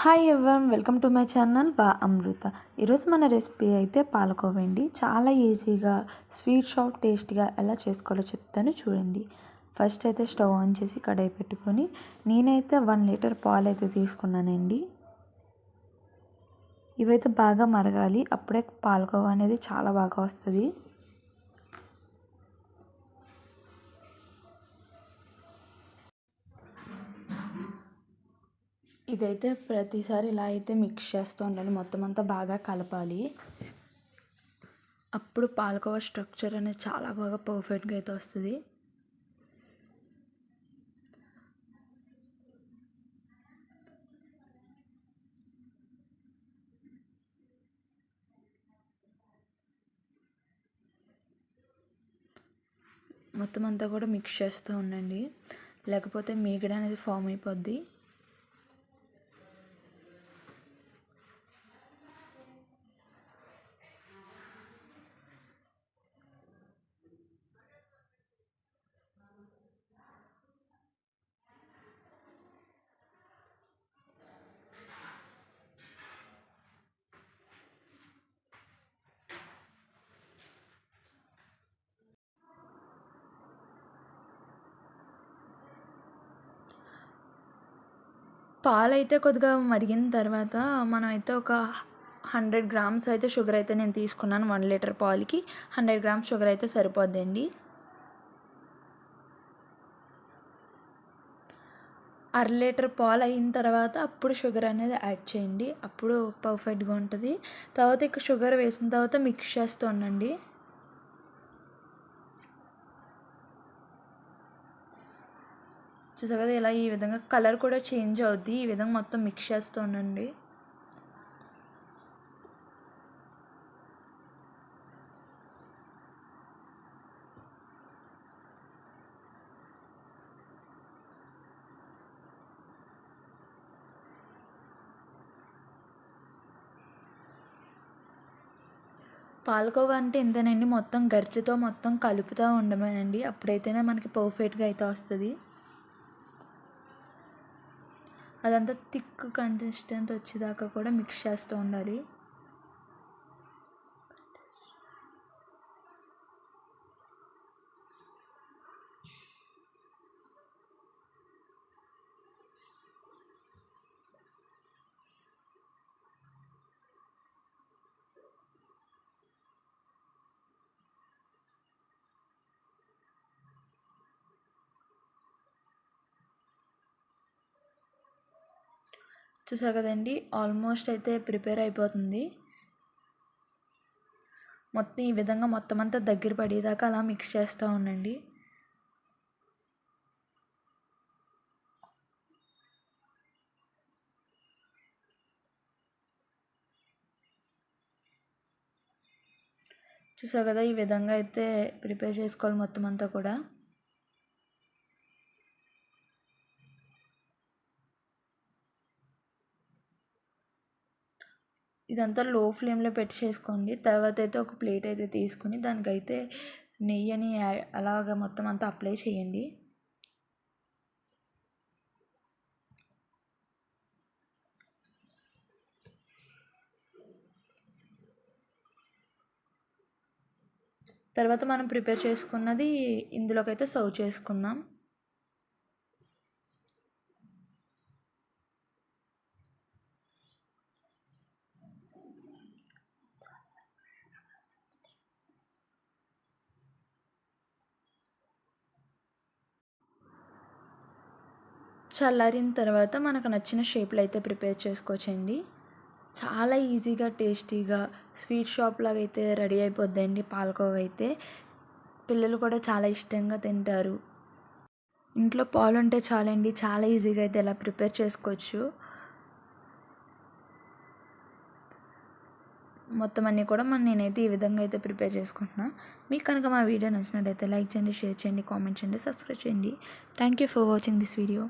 Hi everyone, welcome to my channel బా అమృత. ఈరోజు మన రెసిపీ అయితే పాలకోవా అండి. చాలా ఈజీగా స్వీట్ షాప్ టేస్ట్గా ఎలా చేసుకోవాలో చెప్తాను చూడండి. ఫస్ట్ అయితే స్టవ్ ఆన్ చేసి కడాయి పెట్టుకొని నేనైతే 1 లీటర్ పాలు అయితే తీసుకున్నానండి. ఇవైతే బాగా మరగాలి, అప్పుడే పాలకోవా అనేది చాలా బాగా వస్తుంది. ఇదైతే ప్రతిసారి ఇలా అయితే మిక్స్ చేస్తూ ఉండాలి, మొత్తం అంతా బాగా కలపాలి. అప్పుడు పాలకోవా స్ట్రక్చర్ అనేది చాలా బాగా పర్ఫెక్ట్గా అయితే వస్తుంది. మొత్తం అంతా కూడా మిక్స్ చేస్తూ ఉండండి, లేకపోతే మీగడ అనేది ఫామ్ అయిపోద్ది. పాలైతే కొద్దిగా మరిగిన తర్వాత మనమైతే ఒక 100 గ్రామ్స్ అయితే షుగర్ అయితే నేను తీసుకున్నాను. 1 లీటర్ పాలకి 100 గ్రామ్స్ షుగర్ అయితే సరిపోద్దండి. అర లీటర్ పాలు అయిన తర్వాత అప్పుడు షుగర్ అనేది యాడ్ చేయండి, అప్పుడు పర్ఫెక్ట్గా ఉంటుంది. తర్వాత ఇక్కడ షుగర్ వేసిన తర్వాత మిక్స్ చేస్తూ ఉండండి. చూసారు కదా, ఇలా ఈ విధంగా కలర్ కూడా చేంజ్ అవుద్ది. ఈ విధంగా మొత్తం మిక్స్ చేస్తూ ఉండండి. పాలకోవా అంటే ఇంతేనండి, మొత్తం గరిటెతో మొత్తం కలుపుతూ ఉండమేనండి, అప్పుడైతేనే మనకి పర్ఫెక్ట్గా అయితే వస్తుంది. అదంతా థిక్ కన్సిస్టెన్స్ వచ్చేదాకా కూడా మిక్స్ చేస్తూ ఉండాలి. చూసారు కదండి, ఆల్మోస్ట్ అయితే ప్రిపేర్ అయిపోతుంది. మొత్తం ఈ విధంగా మొత్తం అంతా దగ్గర పడేదాకా అలా మిక్స్ చేస్తూ ఉండండి. చూసారు కదా, ఈ విధంగా అయితే ప్రిపేర్ చేసుకోవాలి మొత్తం అంతా కూడా. ఇదంతా లో ఫ్లేమ్లో పెట్టి చేసుకోండి. తర్వాత అయితే ఒక ప్లేట్ అయితే తీసుకుని దానికైతే నెయ్యిని అలాగా మొత్తం అంతా అప్లై చేయండి. తర్వాత మనం ప్రిపేర్ చేసుకున్నది ఇందులోకైతే సర్వ్ చేసుకుందాం. చల్లారిన తర్వాత మనకు నచ్చిన షేప్లో అయితే ప్రిపేర్ చేసుకోవచ్చండి. చాలా ఈజీగా టేస్టీగా స్వీట్ షాప్ లాగా అయితే రెడీ అయిపోద్దండి పాలకోవా అయితే. పిల్లలు కూడా చాలా ఇష్టంగా తింటారు. ఇంట్లో పాలు ఉంటే చాలండి, చాలా ఈజీగా అయితే ఇలా ప్రిపేర్ చేసుకోవచ్చు. మొత్తం అన్నీ కూడా నేనైతే ఈ విధంగా అయితే ప్రిపేర్ చేసుకుంటున్నా. మీకు కనుక మా వీడియో నచ్చినట్టయితే లైక్ చేయండి, షేర్ చేయండి, కామెంట్ చేయండి, సబ్స్క్రైబ్ చేయండి. Thank you for watching this video.